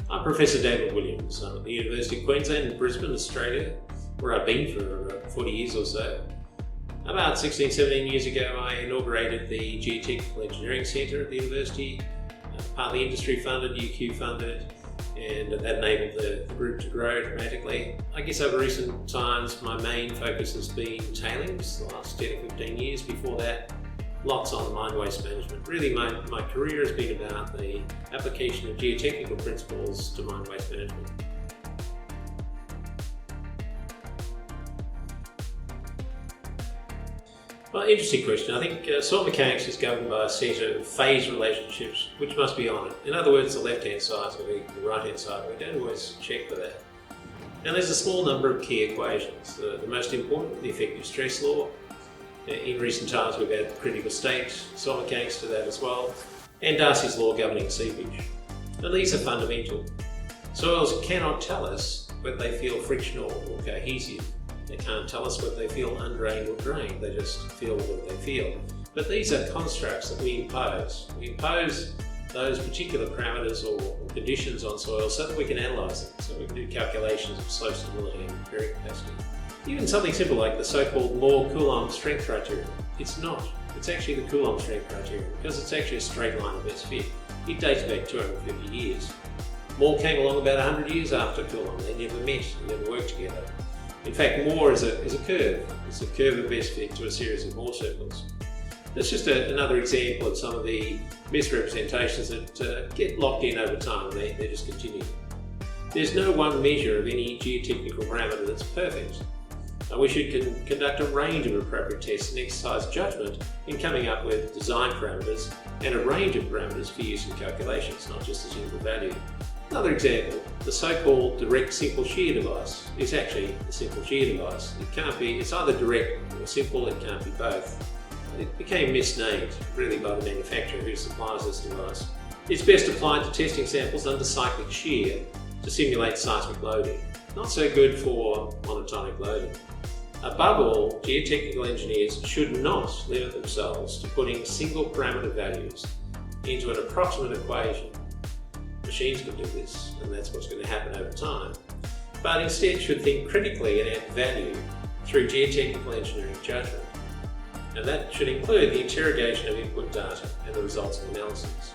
I'm Professor David Williams. I'm at the University of Queensland in Brisbane, Australia, where I've been for 40 years or so. About 16, 17 years ago, I inaugurated the Geotechnical Engineering Centre at the university, partly industry funded, UQ funded, and that enabled the group to grow dramatically. I guess over recent times, my main focus has been tailings, the last 10 or 15 years. Before that, lots on mine waste management. Really, my career has been about the application of geotechnical principles to mine waste management. Well, interesting question. I think soil mechanics is governed by a set of phase relationships which must be honoured. In other words, the left-hand side is going to be the right-hand side. We don't always check for that. And there's a small number of key equations. The most important, the effective stress law. In recent times we've added critical state soil mechanics to that as well, and Darcy's law governing seepage. Now these are fundamental. Soils cannot tell us whether they feel frictional or cohesive. They can't tell us whether they feel undrained or drained. They just feel what they feel. But these are constructs that we impose. We impose those particular parameters or conditions on soils so that we can analyse them, so we can do calculations of slope stability and bearing capacity. Even something simple like the so-called Moore-Coulomb strength criterion. It's not. It's actually the Coulomb strength criterion because it's actually a straight line of best fit. It dates back 250 years. Moore came along about 100 years after Coulomb. They never met, they never worked together. In fact, Moore is a curve. It's a curve of best fit to a series of Moore circles. That's just another example of some of the misrepresentations that get locked in over time. They just continue. There's no one measure of any geotechnical parameter that's perfect. We should conduct a range of appropriate tests and exercise judgment in coming up with design parameters and a range of parameters for use in calculations, not just a single value. Another example, the so-called direct simple shear device is actually a simple shear device. It's either direct or simple, it can't be both. It became misnamed really by the manufacturer who supplies this device. It's best applied to testing samples under cyclic shear to simulate seismic loading. Not so good for monotonic loading. Above all, geotechnical engineers should not limit themselves to putting single parameter values into an approximate equation. Machines can do this, and that's what's going to happen over time. But instead should think critically and add value through geotechnical engineering judgment. And that should include the interrogation of input data and the results of analysis.